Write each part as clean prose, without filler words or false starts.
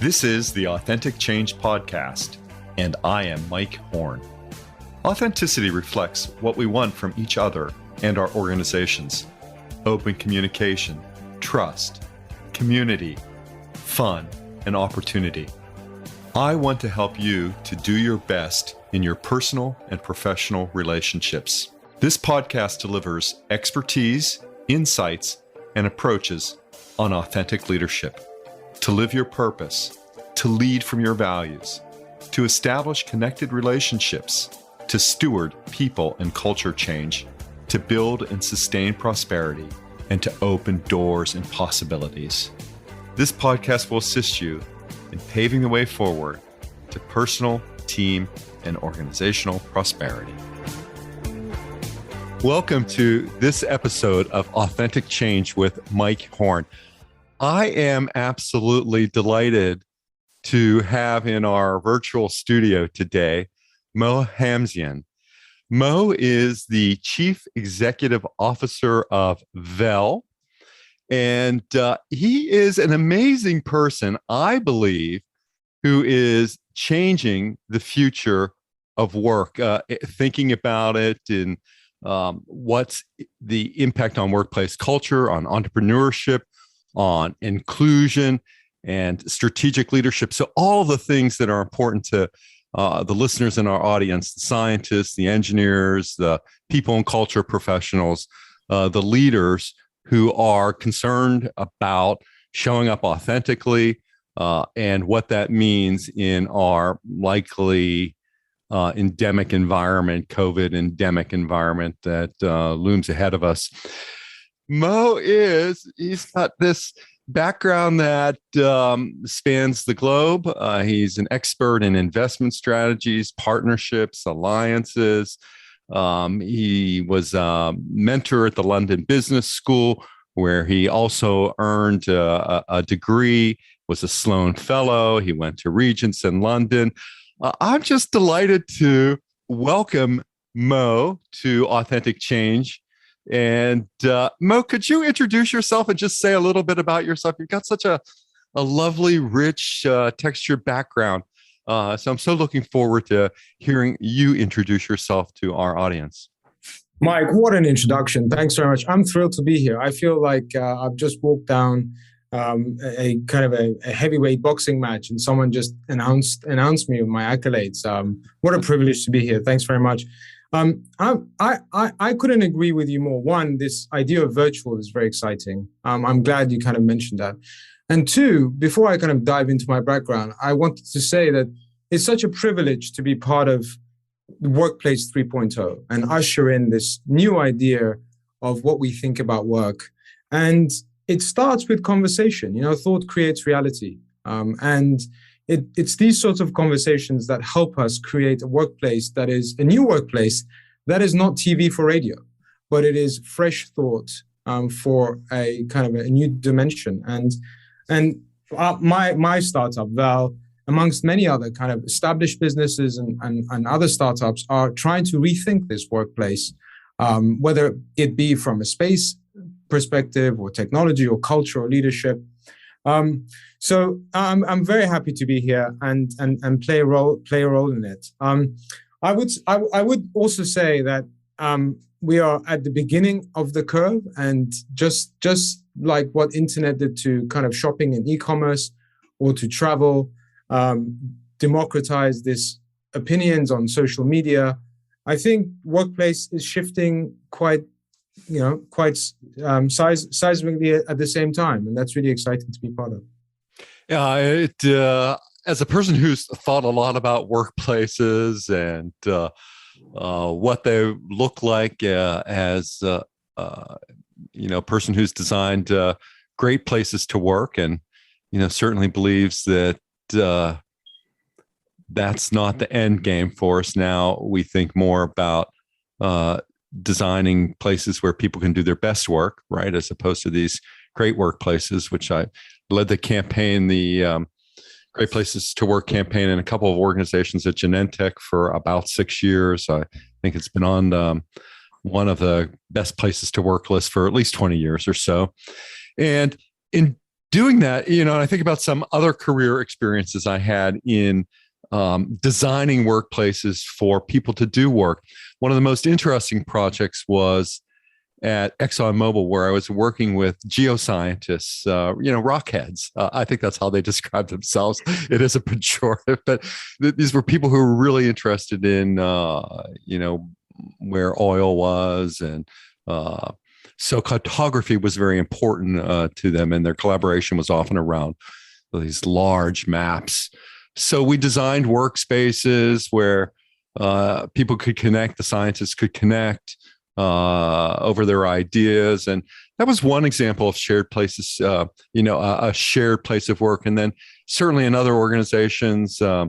This is the Authentic Change Podcast, and I am Mike Horne. Authenticity reflects what we want from each other and our organizations: open communication, trust, community, fun, and opportunity. I want to help you to do your best in your personal and professional relationships. This podcast delivers expertise, insights, and approaches on authentic leadership, to live your purpose, to lead from your values, to establish connected relationships, to steward people and culture change, to build and sustain prosperity, and to open doors and possibilities. This podcast will assist you in paving the way forward to personal, team, and organizational prosperity. Welcome to this episode of Authentic Change with Mike Horne. I am absolutely delighted to have in our virtual studio today Mo Hamzian. Mo is the Chief Executive Officer of VEL, and he is an amazing person, I believe, who is changing the future of work, thinking about it in what's the impact on workplace culture, on entrepreneurship, on inclusion and strategic leadership. So all the things that are important to the listeners in our audience, the scientists, the engineers, the people and culture professionals, the leaders who are concerned about showing up authentically and what that means in our likely endemic environment, COVID endemic environment that looms ahead of us. Mo he's got this background that spans the globe. He's an expert in investment strategies, partnerships, alliances. He was a mentor at the London Business School, where he also earned a degree, was a Sloan Fellow. He went to Regents in London. I'm just delighted to welcome Mo to Authentic Change. And Mo, could you introduce yourself and just say a little bit about yourself? You've got such a lovely, rich, textured background. So I'm so looking forward to hearing you introduce yourself to our audience. Mike, what an introduction. Thanks very much. I'm thrilled to be here. I feel like I've just walked down a kind of a heavyweight boxing match and someone just announced me with my accolades. What a privilege to be here. Thanks very much. I couldn't agree with you more. One, this idea of virtual is very exciting. I'm glad you kind of mentioned that. And two, before I kind of dive into my background, I wanted to say that it's such a privilege to be part of the Workplace 3.0 and usher in this new idea of what we think about work. And it starts with conversation. Thought creates reality. And it's these sorts of conversations that help us create a workplace that is a new workplace that is not TV for radio, but it is fresh thought for a kind of a new dimension. And my startup, VEL, amongst many other kind of established businesses and other startups, are trying to rethink this workplace, whether it be from a space perspective or technology or culture or leadership. So I'm very happy to be here and play a role in it. I would also say that we are at the beginning of the curve, and just like what internet did to kind of shopping and e-commerce or to travel, democratize this opinions on social media. I think workplace is shifting quite seismically at the same time, and that's really exciting to be part of. Yeah, as a person who's thought a lot about workplaces and what they look like as a person who's designed great places to work, and certainly believes that that's not the end game for us. Now we think more about designing places where people can do their best work, right, as opposed to these great workplaces, which I led the campaign, the Great Places to Work campaign in a couple of organizations at Genentech for about 6 years. I think it's been on one of the best places to work lists for at least 20 years or so. And in doing that, and I think about some other career experiences I had in designing workplaces for people to do work. One of the most interesting projects was at ExxonMobil, where I was working with geoscientists, rockheads. I think that's how they describe themselves. It is a pejorative, but these were people who were really interested in, where oil was. And so cartography was very important to them, and their collaboration was often around these large maps. So we designed workspaces where people could connect, the scientists could connect over their ideas. And that was one example of shared places, a shared place of work. And then certainly in other organizations, I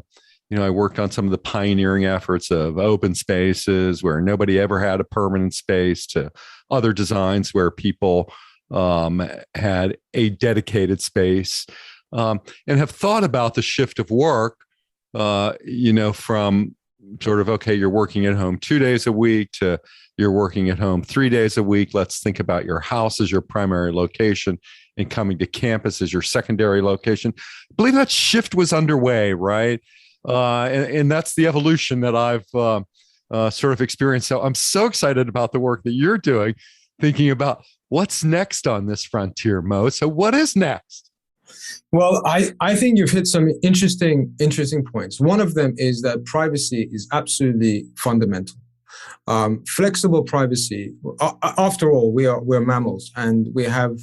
worked on some of the pioneering efforts of open spaces where nobody ever had a permanent space, to other designs where people had a dedicated space, and have thought about the shift of work, from sort of, okay, you're working at home 2 days a week to you're working at home 3 days a week. Let's think about your house as your primary location and coming to campus as your secondary location. I believe that shift was underway, right? And that's the evolution that I've sort of experienced. So I'm so excited about the work that you're doing, thinking about what's next on this frontier, Mo. So what is next? Well, I think you've hit some interesting points. One of them is that privacy is absolutely fundamental. Flexible privacy. After all, we're mammals, and we have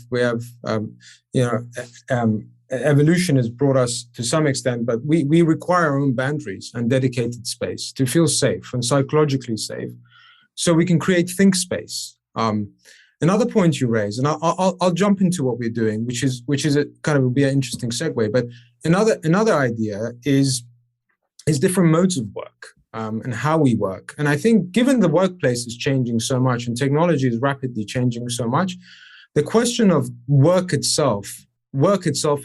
evolution has brought us to some extent, but we require our own boundaries and dedicated space to feel safe and psychologically safe, so we can create think space. Another point you raise, and I'll jump into what we're doing, which is a kind of will be an interesting segue. But another idea is different modes of work and how we work. And I think, given the workplace is changing so much and technology is rapidly changing so much, the question of work itself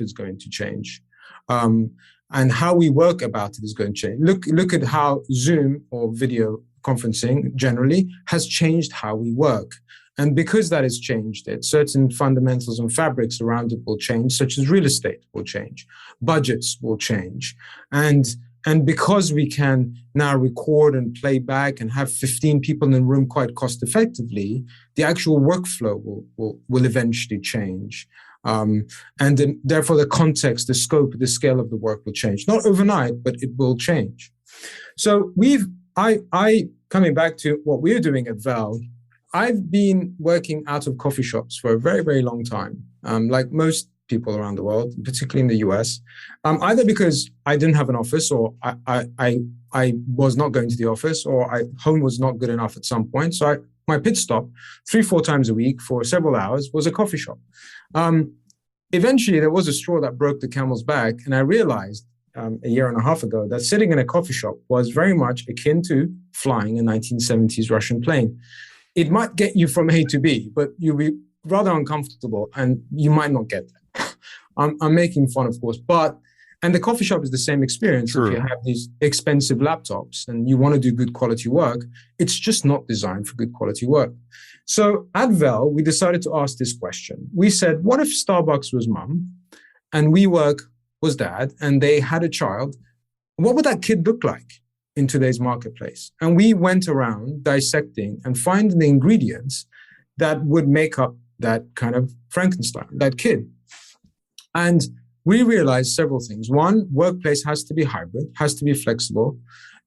is going to change, and how we work about it is going to change. Look at how Zoom or video conferencing generally has changed how we work. And because that has changed it, certain fundamentals and fabrics around it will change, such as real estate will change, budgets will change. And because we can now record and play back and have 15 people in the room quite cost effectively, the actual workflow will eventually change. And then, therefore, the context, the scope, the scale of the work will change. Not overnight, but it will change. So coming back to what we're doing at VEL, I've been working out of coffee shops for a very, very long time, like most people around the world, particularly in the US, either because I didn't have an office, or I was not going to the office, or home was not good enough at some point. So my pit stop 3-4 times a week for several hours was a coffee shop. Eventually, there was a straw that broke the camel's back, and I realized a year and a half ago that sitting in a coffee shop was very much akin to flying a 1970s Russian plane. It might get you from A to B, but you'll be rather uncomfortable and you might not get there. I'm making fun, of course, and the coffee shop is the same experience. Sure. If you have these expensive laptops and you want to do good quality work, it's just not designed for good quality work. So at VEL, we decided to ask this question. We said, what if Starbucks was mum and WeWork was dad, and they had a child? What would that kid look like in today's marketplace? And we went around dissecting and finding the ingredients that would make up that kind of Frankenstein, that kid. And we realized several things. One, workplace has to be hybrid, has to be flexible.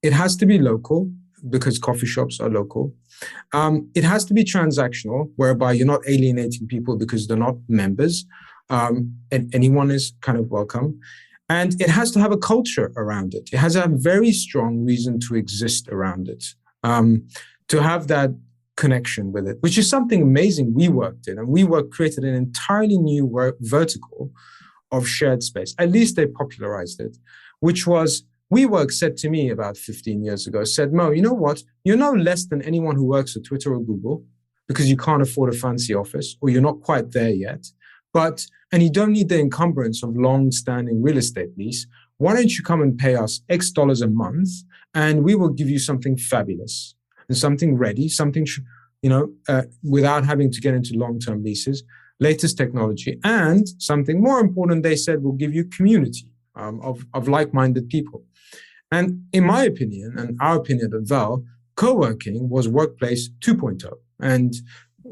It has to be local, because coffee shops are local. It has to be transactional, whereby you're not alienating people because they're not members. And anyone is kind of welcome. And it has to have a culture around it. It has a very strong reason to exist around it, to have that connection with it, which is something amazing we worked in. And WeWork created an entirely new vertical of shared space. At least they popularized it, which was, WeWork said to me about 15 years ago, said, Mo, you know what? You're no less than anyone who works at Twitter or Google, because you can't afford a fancy office, or you're not quite there yet. And you don't need the encumbrance of long-standing real estate lease. Why don't you come and pay us X dollars a month, and we will give you something fabulous and something ready, something, without having to get into long-term leases. latest technology, and something more important, they said, will give you community of like-minded people. And in my opinion, and our opinion at VEL, co-working was workplace 2.0. And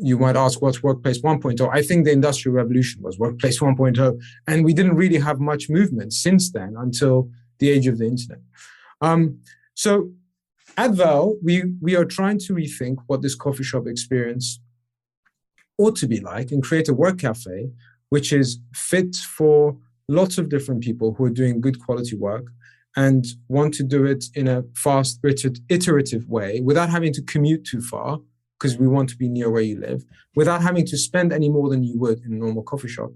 you might ask, what's workplace 1.0? I think the Industrial Revolution was workplace 1.0. And we didn't really have much movement since then until the age of the internet. So at VEL, we are trying to rethink what this coffee shop experience ought to be like and create a work cafe which is fit for lots of different people who are doing good quality work and want to do it in a fast, iterative way without having to commute too far, because we want to be near where you live, without having to spend any more than you would in a normal coffee shop.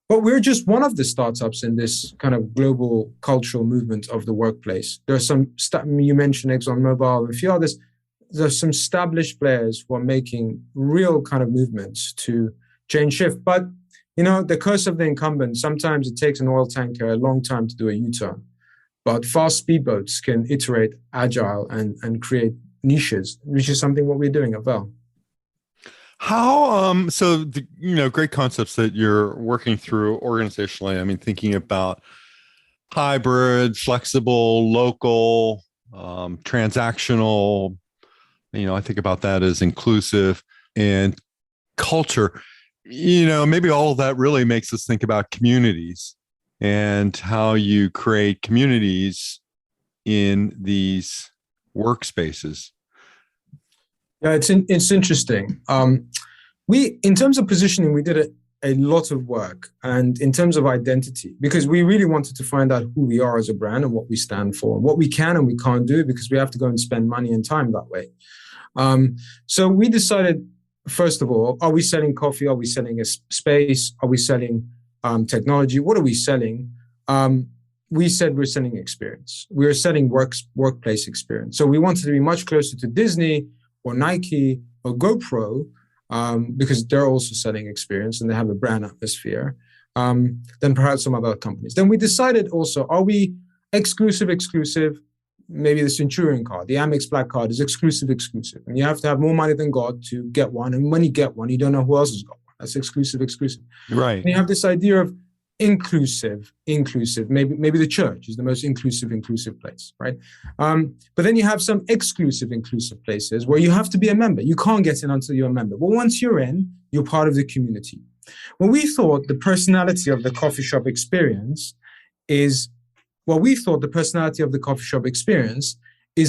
But we're just one of the startups in this kind of global cultural movement of the workplace. There are some, you mentioned ExxonMobil, and a few others. There's some established players who are making real kind of movements to change shift. But, you know, the curse of the incumbent, sometimes it takes an oil tanker a long time to do a U-turn. But fast speedboats can iterate agile and create niches, which is something what we're doing at VEL. How, so, great concepts that you're working through organizationally. I mean, thinking about hybrid, flexible, local, transactional, I think about that as inclusive and culture. Maybe all of that really makes us think about communities and how you create communities in these workspaces. Yeah, it's interesting. In terms of positioning, we did a lot of work, and in terms of identity, because we really wanted to find out who we are as a brand and what we stand for, and what we can and we can't do, because we have to go and spend money and time that way. So we decided, first of all, are we selling coffee? Are we selling a space? Are we selling technology? What are we selling? We said we're selling experience. We're selling workplace experience. So we wanted to be much closer to Disney or Nike or GoPro, because they're also selling experience and they have a brand atmosphere, than perhaps some other companies. Then we decided also, are we exclusive? Maybe the Centurion card, the Amex Black card is exclusive. And you have to have more money than God to get one. And when you get one, you don't know who else has got one. That's exclusive. Right. And you have this idea of inclusive. Maybe the church is the most inclusive place, right? But then you have some exclusive places where you have to be a member. You can't get in until you're a member. But once you're in, you're part of the community. Well, we thought the personality of the coffee shop experience is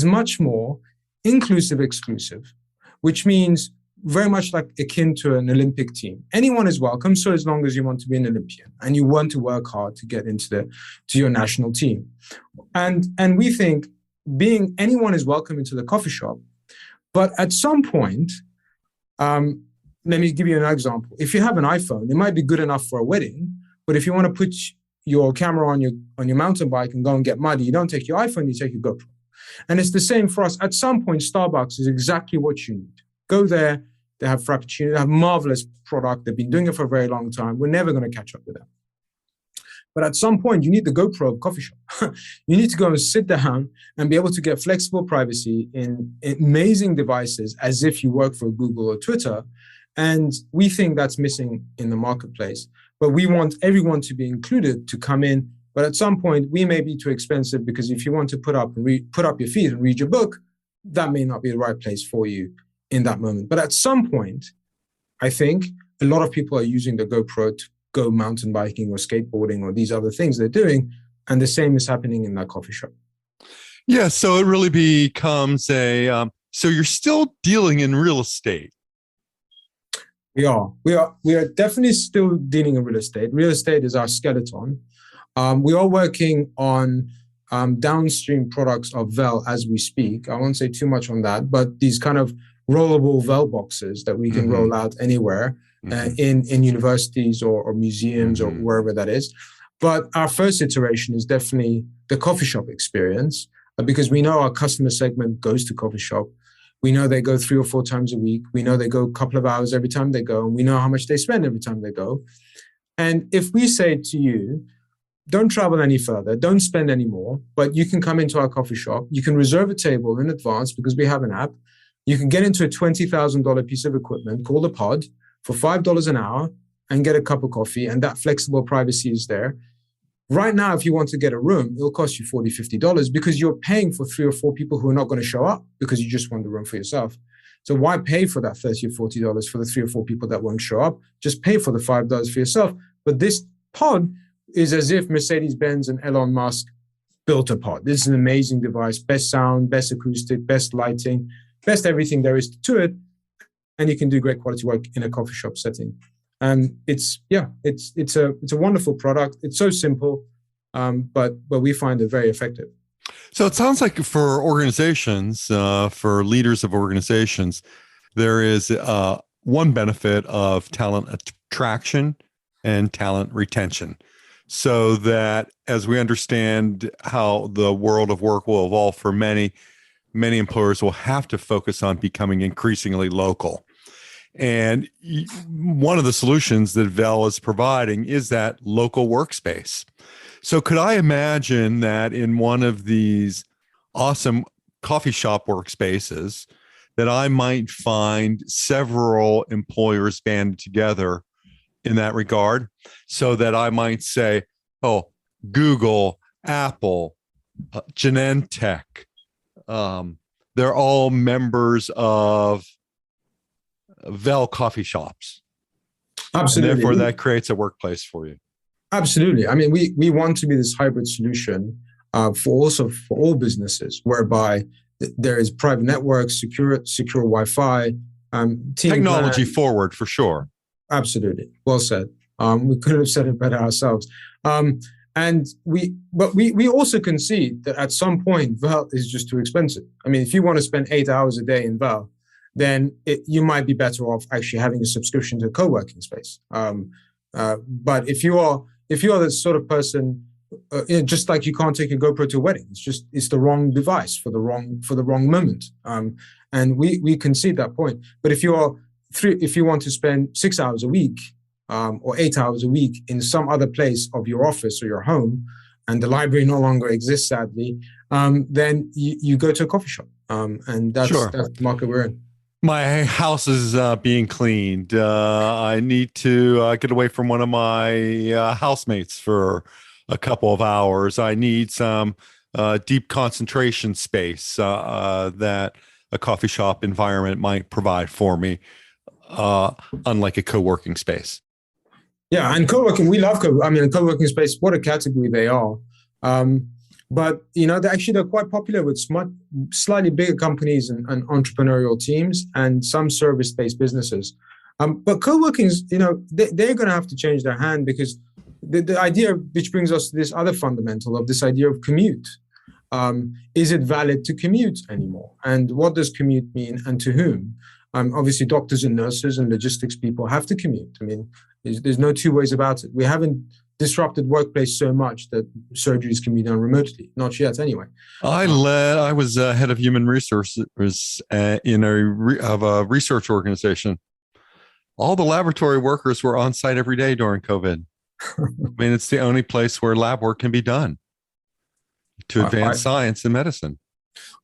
much more inclusive, exclusive, which means very much like akin to an Olympic team. Anyone is welcome, so as long as you want to be an Olympian and you want to work hard to get into your national team. And we think anyone is welcome into the coffee shop, but at some point, let me give you an example. If you have an iPhone, it might be good enough for a wedding, but if you want to put your camera on your mountain bike and go and get muddy, you don't take your iPhone, you take your GoPro. And it's the same for us. At some point, Starbucks is exactly what you need. Go there. They have Frappuccino. They have marvelous product. They've been doing it for a very long time. We're never going to catch up with them. But at some point, you need the GoPro coffee shop. You need to go and sit down and be able to get flexible privacy in amazing devices as if you work for Google or Twitter. And we think that's missing in the marketplace. But we want everyone to be included to come in. But at some point, we may be too expensive, because if you want to put up your feet and read your book, that may not be the right place for you in that moment. But at some point, I think a lot of people are using the GoPro to go mountain biking or skateboarding or these other things they're doing. And the same is happening in that coffee shop. Yeah. So it really becomes so you're still dealing in real estate. We are definitely still dealing in real estate. Real estate is our skeleton. We are working on downstream products of VEL as we speak. I won't say too much on that, but these kind of rollable VEL boxes that we can roll out anywhere in universities or museums or wherever that is. But our first iteration is definitely the coffee shop experience, because we know our customer segment goes to coffee shop. We know they go 3 or 4 times a week. We know they go a couple of hours every time they go, and we know how much they spend every time they go. And if we say to you, don't travel any further, don't spend any more, but you can come into our coffee shop, you can reserve a table in advance because we have an app. You can get into a $20,000 piece of equipment called a pod for $5 an hour, and get a cup of coffee, and that flexible privacy is there. Right now, if you want to get a room, it'll cost you $40, $50 because you're paying for 3 or 4 people who are not going to show up because you just want the room for yourself. So why pay for that $30 or $40 for the 3 or 4 people that won't show up? Just pay for the $5 for yourself. But this pod is as if Mercedes-Benz and Elon Musk built a pod. This is an amazing device, best sound, best acoustic, best lighting, best everything there is to it. And you can do great quality work in a coffee shop setting. And it's a wonderful product. It's so simple, but we find it very effective. So it sounds like for organizations, for leaders of organizations, there is one benefit of talent attraction and talent retention. So that as we understand how the world of work will evolve for many employers will have to focus on becoming increasingly local. And one of the solutions that VEL is providing is that local workspace. So could I imagine that in one of these awesome coffee shop workspaces that I might find several employers banded together in that regard, so that I might say, oh, Google, Apple, Genentech, they're all members of VEL coffee shops. Absolutely. And therefore, that creates a workplace for you. Absolutely. I mean, we want to be this hybrid solution for all businesses, whereby there is private networks, secure Wi-Fi, technology forward for sure. Absolutely. Well said. We could have said it better ourselves. And we also concede that at some point, VEL is just too expensive. I mean, if you want to spend 8 hours a day in VEL, then you might be better off actually having a subscription to a co-working space. But if you are the sort of person, just like you can't take a GoPro to a wedding, it's the wrong device for the wrong moment. And we concede that point. But if you want to spend 6 hours a week or 8 hours a week in some other place of your office or your home, and the library no longer exists, sadly, then you go to a coffee shop. And that's the market we're in. My house is being cleaned. I need to get away from one of my housemates for a couple of hours. I need some deep concentration space that a coffee shop environment might provide for me, unlike a co-working space. Yeah, and co-working, we love a co-working space, what a category they are. But, they're quite popular with slightly bigger companies and entrepreneurial teams and some service-based businesses. But co-workings, they're going to have to change their hand, because the idea, which brings us to this other fundamental of this idea of commute. Is it valid to commute anymore? And what does commute mean, and to whom? Obviously, doctors and nurses and logistics people have to commute. I mean, there's no two ways about it. We haven't disrupted workplace so much that surgeries can be done remotely. Not yet, anyway. I was head of human resources in a research organization. All the laboratory workers were on site every day during COVID. I mean, it's the only place where lab work can be done to advance science and medicine.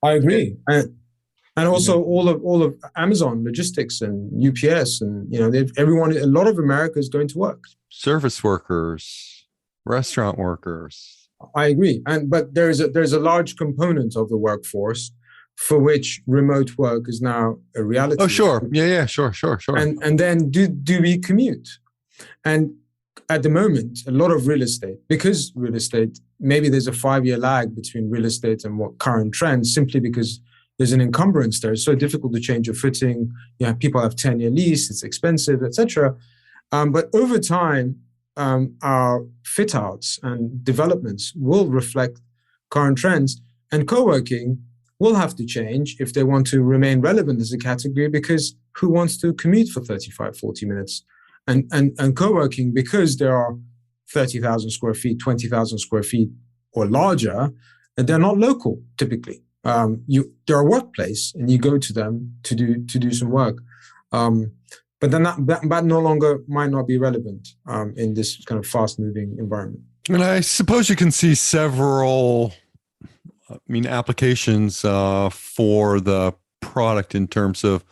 I agree. And also all of Amazon logistics and UPS and a lot of America is going to work. Service workers, restaurant workers. I agree. But there's a large component of the workforce for which remote work is now a reality. Oh, sure. Yeah, sure. And then do we commute? And at the moment, a lot of real estate, because real estate, maybe there's a 5-year lag between real estate and what current trends, simply because there's an encumbrance there. It's so difficult to change a footing. People have 10-year lease, it's expensive, etc. But over time, our fit outs and developments will reflect current trends, and co-working will have to change if they want to remain relevant as a category, because who wants to commute for 35, 40 minutes? And co-working, because there are 30,000 square feet, 20,000 square feet or larger, and they're not local typically. They're a workplace, and you go to them to do some work. But then that no longer might not be relevant in this kind of fast-moving environment. And I suppose you can see several, applications for the product in terms of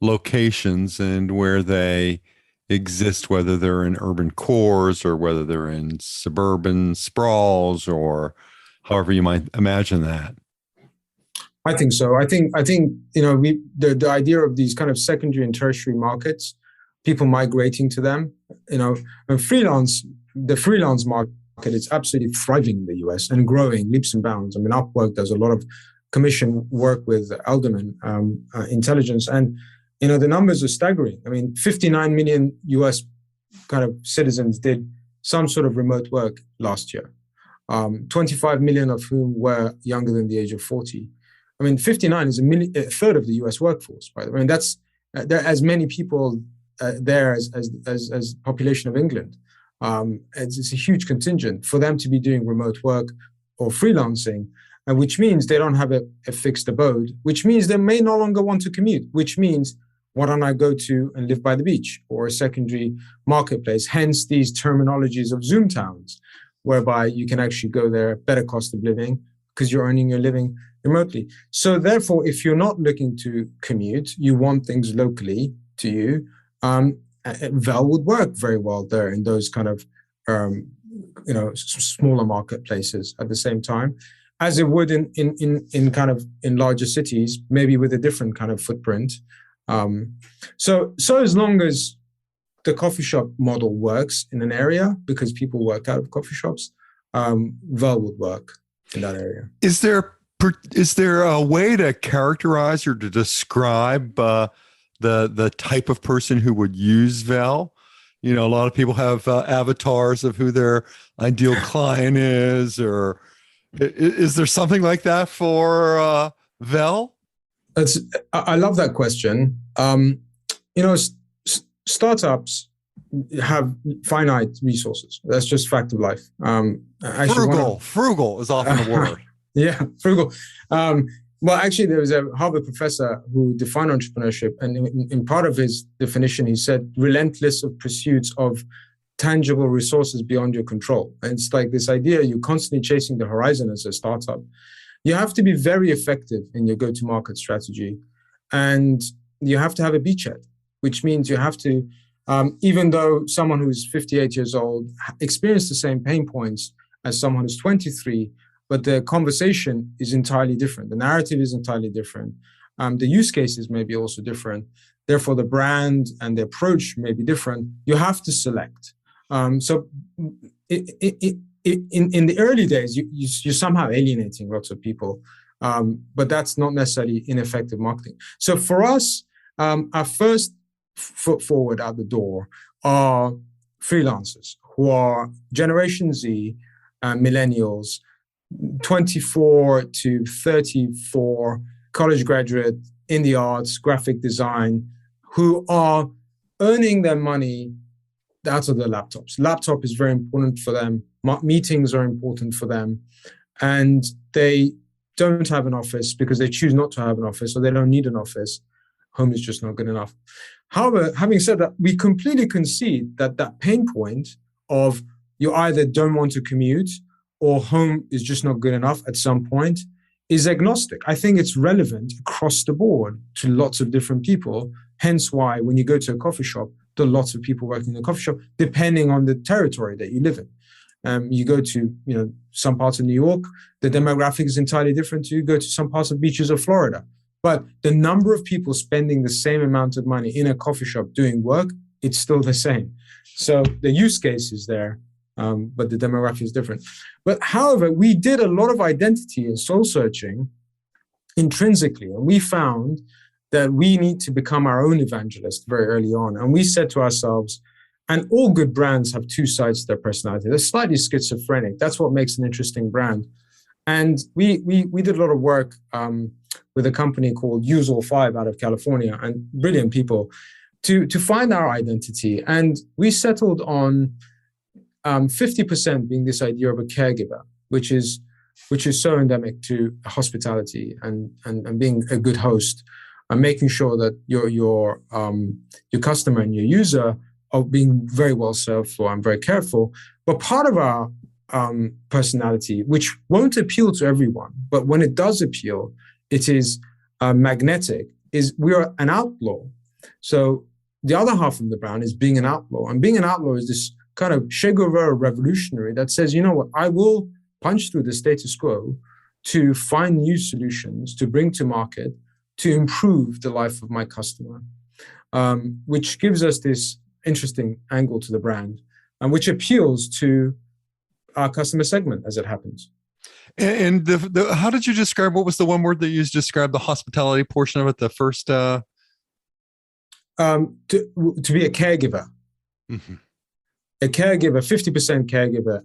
locations and where they exist, whether they're in urban cores or whether they're in suburban sprawls or however you might imagine that. I think so. I think the idea of these kind of secondary and tertiary markets, people migrating to them, and the freelance market is absolutely thriving in the US and growing leaps and bounds. I mean, Upwork does a lot of commission work with Elderman Intelligence, and the numbers are staggering. I mean, 59 million US kind of citizens did some sort of remote work last year, 25 million of whom were younger than the age of 40. I mean, 59 is a third of the U.S. workforce, by the way. I mean, there are as many people there as population of England. It's a huge contingent for them to be doing remote work or freelancing, which means they don't have a fixed abode, which means they may no longer want to commute, which means, why don't I go to and live by the beach or a secondary marketplace? Hence these terminologies of Zoom towns, whereby you can actually go there, better cost of living, because you're earning your living remotely. So therefore, if you're not looking to commute, you want things locally to you, VEL would work very well there in those kind of smaller marketplaces at the same time, as it would in larger cities, maybe with a different kind of footprint. So as long as the coffee shop model works in an area, because people work out of coffee shops, VEL would work in that area. Is there a way to characterize or to describe the type of person who would use VEL? A lot of people have avatars of who their ideal client is, or is there something like that for VEL? I love that question. Startups have finite resources. That's just fact of life. Frugal is often the word. Yeah, frugal. Well, actually, there was a Harvard professor who defined entrepreneurship, and in part of his definition, he said, relentless of pursuits of tangible resources beyond your control. And it's like this idea, you're constantly chasing the horizon as a startup. You have to be very effective in your go-to-market strategy, and you have to have a beachhead, which means you have to, even though someone who's 58 years old experienced the same pain points as someone who's 23, but the conversation is entirely different. The narrative is entirely different. The use cases may be also different. Therefore, the brand and the approach may be different. You have to select. So in the early days, you're somehow alienating lots of people, but that's not necessarily ineffective marketing. So for us, our first foot forward out the door are freelancers who are Generation Z, millennials, 24 to 34, college graduate in the arts, graphic design, who are earning their money out of their laptops. Laptop is very important for them. Meetings are important for them. And they don't have an office because they choose not to have an office, or they don't need an office. Home is just not good enough. However, having said that, we completely concede that pain point of you either don't want to commute or home is just not good enough at some point is agnostic. I think it's relevant across the board to lots of different people. Hence why when you go to a coffee shop, there are lots of people working in the coffee shop, depending on the territory that you live in. You go to some parts of New York, the demographic is entirely different to you go to some parts of beaches of Florida. But the number of people spending the same amount of money in a coffee shop doing work, it's still the same. So the use case is there, but the demographic is different. But however, we did a lot of identity and soul searching intrinsically, and we found that we need to become our own evangelist very early on. And we said to ourselves, and all good brands have two sides to their personality. They're slightly schizophrenic. That's what makes an interesting brand. And we did a lot of work with a company called Usual 5 out of California, and brilliant people, to find our identity. And we settled on 50% being this idea of a caregiver, which is so endemic to hospitality and being a good host, and making sure that your customer and your user are being very well served for and very careful. But part of our personality, which won't appeal to everyone, but when it does appeal, it is magnetic, is we are an outlaw. So the other half of the brand is being an outlaw. And being an outlaw is this kind of Che Guevara revolutionary that says, you know what, I will punch through the status quo to find new solutions to bring to market to improve the life of my customer, which gives us this interesting angle to the brand, and which appeals to our customer segment as it happens. And how did you describe, what was the one word that you used to describe the hospitality portion of it? The first? To be a caregiver. Mm-hmm. A caregiver, 50% caregiver.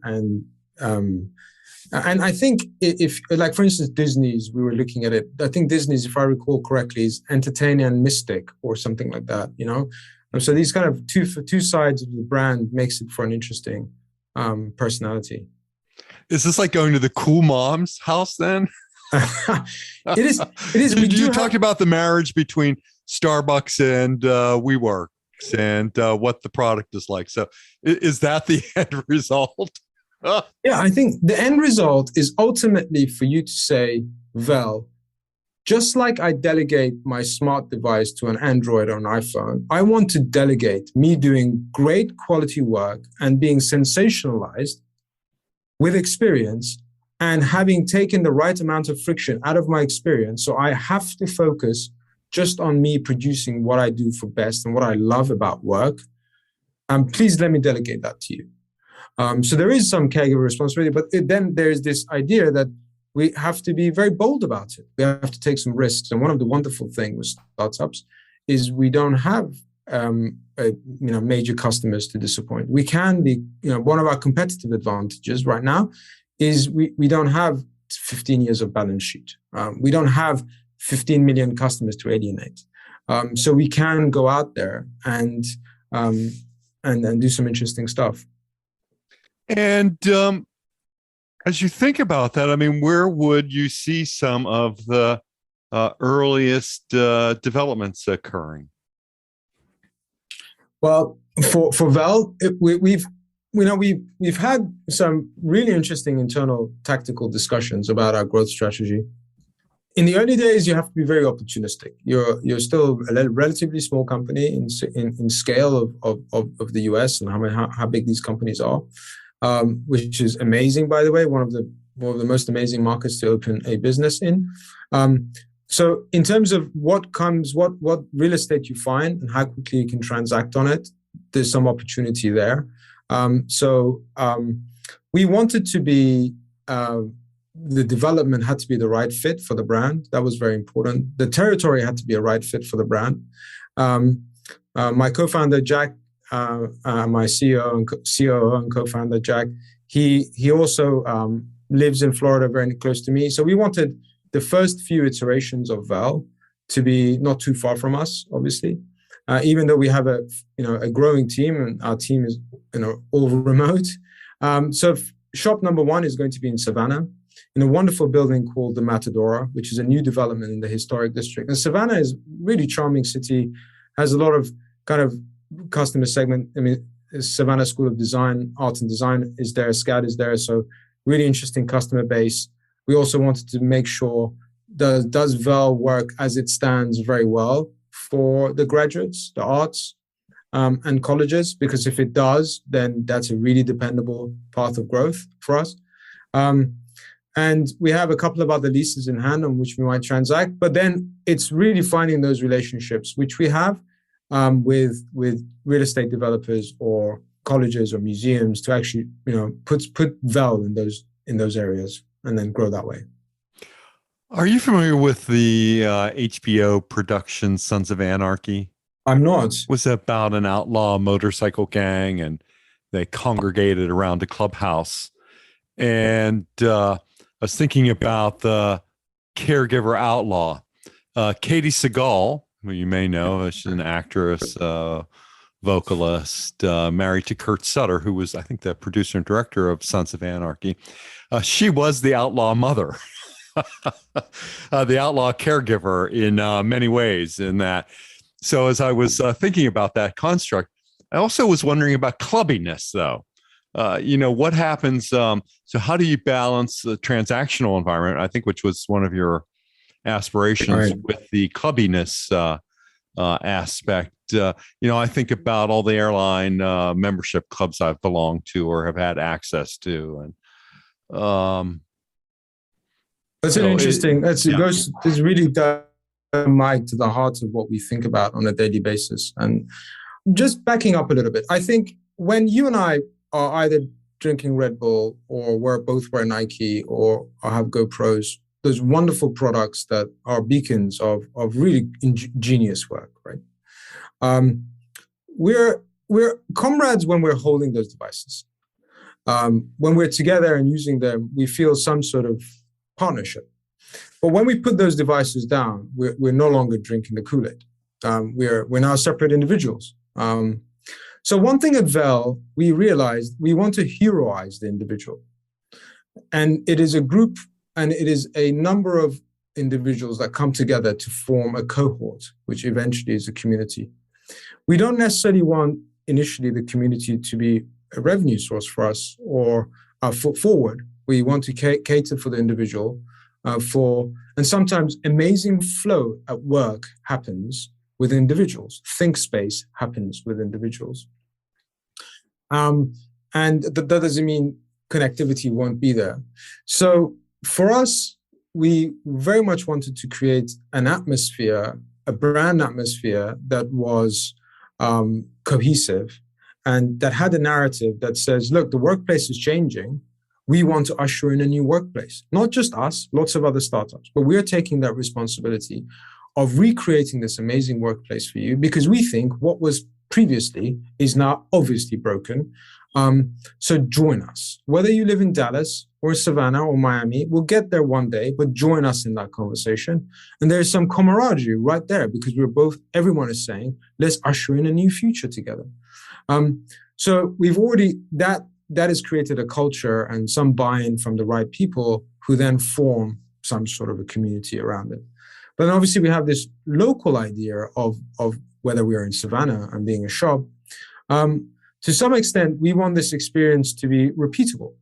And I think if, like, for instance, Disney's, we were looking at it. I think Disney's, if I recall correctly, is entertainer and mystic or something like that, you know? And so these kind of two sides of the brand makes it for an interesting personality. Is this like going to the cool mom's house then? It is. You talked about the marriage between Starbucks and WeWorks and what the product is like. So is that the end result? Yeah, I think the end result is ultimately for you to say, VEL, just like I delegate my smart device to an Android or an iPhone, I want to delegate me doing great quality work and being sensationalized with experience and having taken the right amount of friction out of my experience. So I have to focus just on me producing what I do for best and what I love about work. Please let me delegate that to you. So there is some caregiver responsibility, but then there's this idea that we have to be very bold about it. We have to take some risks. And one of the wonderful things with startups is we don't have major customers to disappoint. We can be, one of our competitive advantages right now is we don't have 15 years of balance sheet. We don't have 15 million customers to alienate. So we can go out there and do some interesting stuff. And as you think about that, I mean, where would you see some of the earliest developments occurring? Well, for VEL, we've had some really interesting internal tactical discussions about our growth strategy. In the early days, you have to be very opportunistic. You're still a relatively small company in scale of the US and how big these companies are. Which is amazing, by the way, one of the most amazing markets to open a business in. So in terms of what real estate you find and how quickly you can transact on it, there's some opportunity there. We wanted to be, the development had to be the right fit for the brand. That was very important. The territory had to be a right fit for the brand. My co-founder, Jack, my CEO and COO and co-founder, Jack, he also lives in Florida, very close to me. So we wanted the first few iterations of VEL to be not too far from us, obviously, even though we have a growing team and our team is all remote. So shop number one is going to be in Savannah, in a wonderful building called the Matadora, which is a new development in the historic district. And Savannah is a really charming city, has a lot of kind of customer segment. I mean, Savannah School of Design, Art and Design is there, SCAD is there, so really interesting customer base. We also wanted to make sure does VEL work as it stands very well for the graduates, the arts, and colleges, because if it does, then that's a really dependable path of growth for us. And we have a couple of other leases in hand on which we might transact, but then it's really finding those relationships, which we have with real estate developers or colleges or museums to actually put VEL in those areas and then grow that way. Are you familiar with the HBO production Sons of Anarchy? I'm not. It was about an outlaw motorcycle gang, and they congregated around a clubhouse. And I was thinking about the caregiver outlaw, Katie Seagal, who you may know. She's an actress, vocalist, married to Kurt Sutter, who was, I think, the producer and director of Sons of Anarchy. She was the outlaw mother, the outlaw caregiver in many ways in that. So as I was thinking about that construct, I also was wondering about clubbiness, though. What happens? So how do you balance the transactional environment, I think, which was one of your aspirations, right, with the clubbiness aspect. I think about all the airline membership clubs I've belonged to or have had access to, and that's an interesting. It goes. This really does, Mike, to the heart of what we think about on a daily basis. And just backing up a little bit, I think when you and I are either drinking Red Bull or both wear Nike or have GoPros, those wonderful products that are beacons of really ingenious work, right? We're comrades when we're holding those devices. When we're together and using them, we feel some sort of partnership. But when we put those devices down, we're no longer drinking the Kool-Aid. We're now separate individuals. So one thing at VEL, we realized we want to heroize the individual. And it is a group, and it is a number of individuals that come together to form a cohort, which eventually is a community. We don't necessarily want initially the community to be a revenue source for us or a foot forward. We want to cater for the individual, and sometimes amazing flow at work happens with individuals. Think space happens with individuals. And that doesn't mean connectivity won't be there. So for us, we very much wanted to create an atmosphere, a brand atmosphere that was cohesive and that had a narrative that says, look, the workplace is changing. We want to usher in a new workplace. Not just us, lots of other startups, but we're taking that responsibility of recreating this amazing workplace for you because we think what was previously is now obviously broken. So join us. Whether you live in Dallas or Savannah or Miami, we'll get there one day, but join us in that conversation. And there's some camaraderie right there because everyone is saying, let's usher in a new future together. So we've already, that has created a culture and some buy-in from the right people who then form some sort of a community around it. But then obviously we have this local idea of whether we are in Savannah and being a shop. To some extent, we want this experience to be repeatable.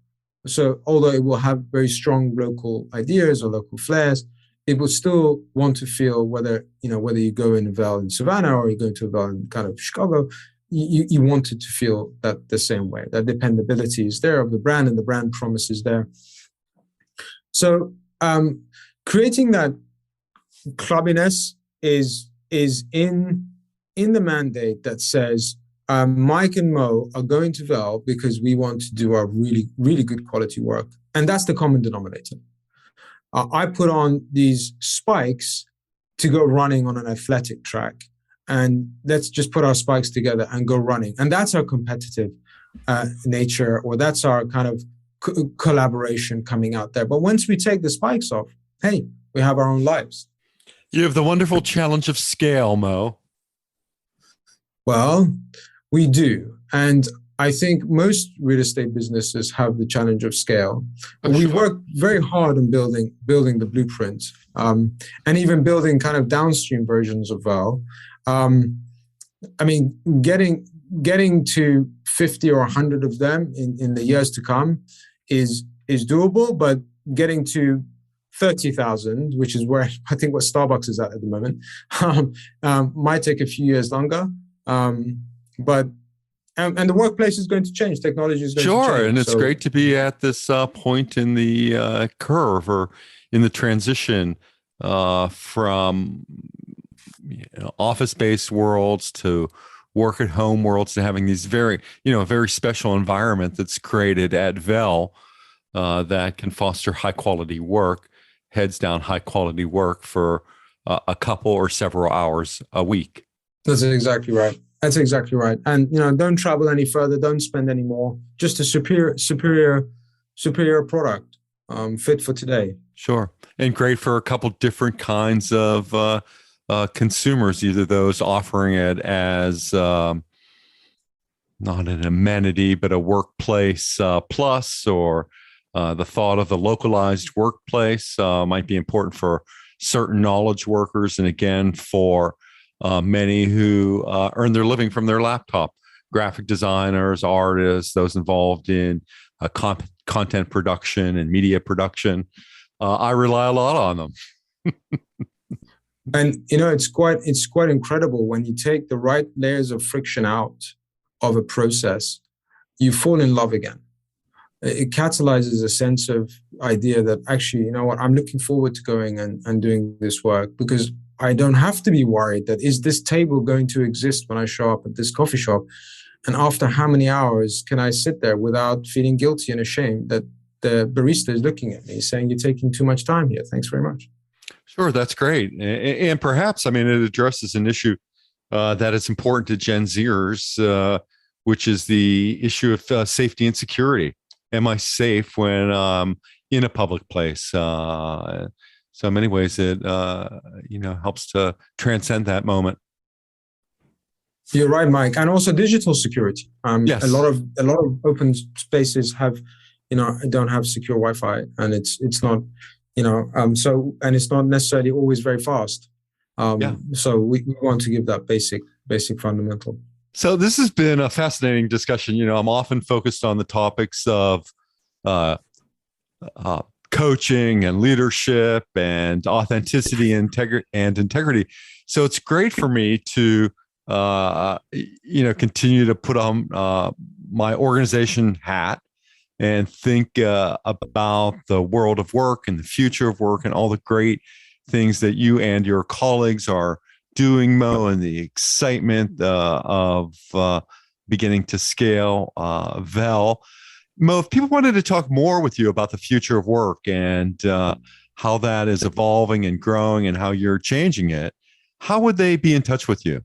So although it will have very strong local ideas or local flares, it will still want to feel whether you go in a VEL in Savannah or you go to a VEL in kind of Chicago, you want it to feel that the same way, that dependability is there of the brand and the brand promise is there. So creating that clubbiness is in the mandate that says Mike and Mo are going to VEL because we want to do our really, really good quality work. And that's the common denominator. I put on these spikes to go running on an athletic track. And let's just put our spikes together and go running. And that's our competitive nature, or that's our kind of collaboration coming out there. But once we take the spikes off, hey, we have our own lives. You have the wonderful challenge of scale, Mo. Well, we do. And I think most real estate businesses have the challenge of scale. But we work very hard on building the blueprint and even building kind of downstream versions of VEL. I mean, getting to 50 or 100 of them in the years to come is doable, but getting to 30,000, which is where I think what Starbucks is at the moment, might take a few years longer. But the workplace is going to change. Technology is going to change. Sure, and it's great to be at this point in the curve or in the transition from office-based worlds to work-at-home worlds to having these very special environment that's created at VEL that can foster high-quality work, heads down high-quality work for a couple or several hours a week. That's exactly right. And don't travel any further. Don't spend any more. Just a superior product fit for today. Sure, and great for a couple different kinds of consumers. Either those offering it as not an amenity but a workplace plus, or the thought of the localized workplace might be important for certain knowledge workers, and again for many who earn their living from their laptop, graphic designers, artists, those involved in content production and media production. I rely a lot on them. And it's quite incredible when you take the right layers of friction out of a process, you fall in love again. It catalyzes a sense of idea that actually, you know what, I'm looking forward to going and doing this work because I don't have to be worried that is this table going to exist when I show up at this coffee shop? And after how many hours can I sit there without feeling guilty and ashamed that the barista is looking at me saying, you're taking too much time here. Thanks very much. Sure, that's great. And perhaps, it addresses an issue that is important to Gen Zers, which is the issue of safety and security. Am I safe when in a public place? So in many ways, it helps to transcend that moment. You're right, Mike, and also digital security. Yes. A lot of open spaces have, don't have secure Wi-Fi, and it's not. And it's not necessarily always very fast. So we want to give that basic fundamental. So this has been a fascinating discussion. I'm often focused on the topics of coaching and leadership and authenticity and integrity. So it's great for me to continue to put on my organization hat and think about the world of work and the future of work and all the great things that you and your colleagues are doing, Mo, and the excitement of beginning to scale VEL. Mo, if people wanted to talk more with you about the future of work and how that is evolving and growing and how you're changing it, how would they be in touch with you?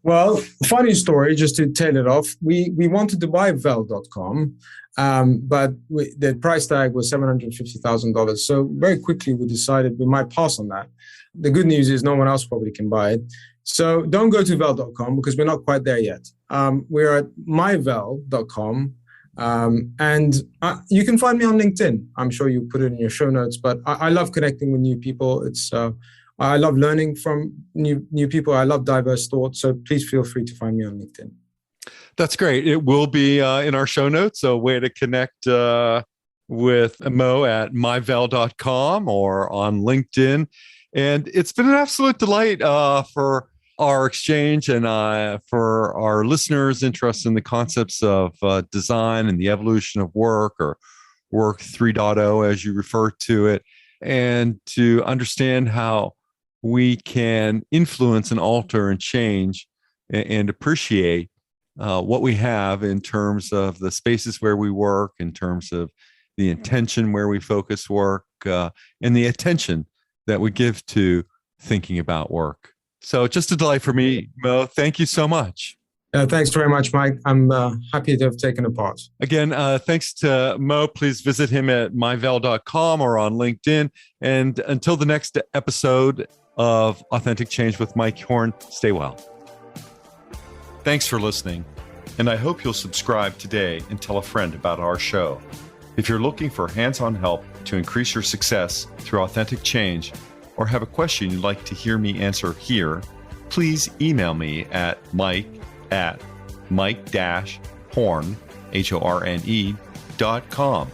Well, funny story, just to tail it off. We wanted to buy VEL.com, but the price tag was $750,000. So very quickly we decided we might pass on that. The good news is no one else probably can buy it. So don't go to VEL.com because we're not quite there yet. We're at myvel.com. And you can find me on LinkedIn. I'm sure you put it in your show notes, but I love connecting with new people. I love learning from new people. I love diverse thoughts. So please feel free to find me on LinkedIn. That's great. It will be in our show notes. So a way to connect with Mo at myvel.com or on LinkedIn. And it's been an absolute delight for our exchange and for our listeners interested in the concepts of design and the evolution of work, or work 3.0 as you refer to it, and to understand how we can influence and alter and change and appreciate what we have in terms of the spaces where we work, in terms of the intention where we focus work, and the attention that we give to thinking about work. So just a delight for me, Mo. Thank you so much. Thanks very much, Mike. I'm happy to have taken a part. Again, thanks to Mo. Please visit him at myvel.com or on LinkedIn. And until the next episode of Authentic Change with Mike Horne, stay well. Thanks for listening, and I hope you'll subscribe today and tell a friend about our show. If you're looking for hands-on help to increase your success through authentic change, or have a question you'd like to hear me answer here, please email me at mike@mike-horne.com.